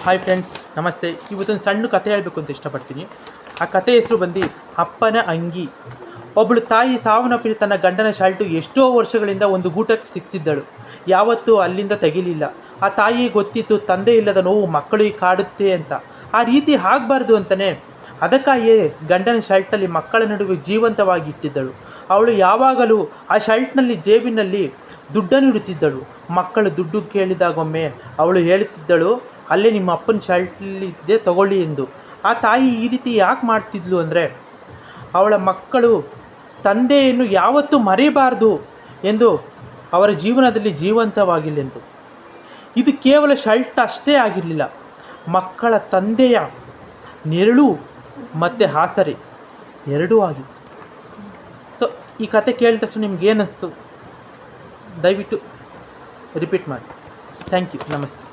Hi friends, ನಮಸ್ತೆ. ಇವತ್ತೊಂದು ಸಣ್ಣ ಕಥೆ ಹೇಳಬೇಕು ಅಂತ ಇಷ್ಟಪಡ್ತೀನಿ. ಆ ಕಥೆ ಹೆಸರು ಬಂದು ಅಪ್ಪನ ಅಂಗಿ. ಒಬ್ಬಳು ತಾಯಿ ಸಾವನ್ನಪ್ಪಿದ ತನ್ನ ಗಂಡನ ಶರ್ಟು ಎಷ್ಟೋ ವರ್ಷಗಳಿಂದ ಒಂದು ಗೂಟಕ್ಕೆ ಸಿಕ್ಕಿಸಿದ್ದಳು. ಯಾವತ್ತೂ ಅಲ್ಲಿಂದ ತೆಗಿಲಿಲ್ಲ. ಆ ತಾಯಿಗೆ ಗೊತ್ತಿತ್ತು ತಂದೆ ಇಲ್ಲದ ನೋವು ಮಕ್ಕಳಿಗೆ ಕಾಡುತ್ತೆ ಅಂತ. ಆ ರೀತಿ ಆಗಬಾರ್ದು ಅಂತಲೇ ಅದಕ್ಕಾಗಿಯೇ ಗಂಡನ ಶರ್ಟಲ್ಲಿ ಮಕ್ಕಳ ನಡುವೆ ಜೀವಂತವಾಗಿ ಇಟ್ಟಿದ್ದಳು. ಅವಳು ಯಾವಾಗಲೂ ಆ ಶರ್ಟ್ನಲ್ಲಿ ಜೇಬಿನಲ್ಲಿ ದುಡ್ಡನ್ನು ಇಡುತ್ತಿದ್ದಳು. ಮಕ್ಕಳು ದುಡ್ಡು ಕೇಳಿದಾಗೊಮ್ಮೆ ಅವಳು ಹೇಳುತ್ತಿದ್ದಳು, ಅಲ್ಲೇ ನಿಮ್ಮ ಅಪ್ಪನ ಶರ್ಟಲ್ಲಿದ್ದೆ ತಗೊಳ್ಳಿ ಎಂದು. ಆ ತಾಯಿ ಈ ರೀತಿ ಯಾಕೆ ಮಾಡ್ತಿದ್ಲು ಅಂದರೆ, ಅವಳ ಮಕ್ಕಳು ತಂದೆಯನ್ನು ಯಾವತ್ತೂ ಮರೆಯಬಾರ್ದು ಎಂದು ಅವರ ಜೀವನದಲ್ಲಿ ಜೀವಂತವಾಗಿಲ್ಲೆಂದು. ಇದು ಕೇವಲ ಶರ್ಟ್ ಅಷ್ಟೇ ಆಗಿರಲಿಲ್ಲ, ಮಕ್ಕಳ ತಂದೆಯ ನೆರಳು ಮತ್ತು ಆಸರೆ ಎರಡೂ ಆಗಿತ್ತು. ಸೊ ಈ ಕತೆ ಕೇಳಿದ ತಕ್ಷಣ ನಿಮ್ಗೆ ಏನಿಸ್ತು ದಯವಿಟ್ಟು ರಿಪೀಟ್ ಮಾಡಿ. Thank you. ನಮಸ್ತೆ.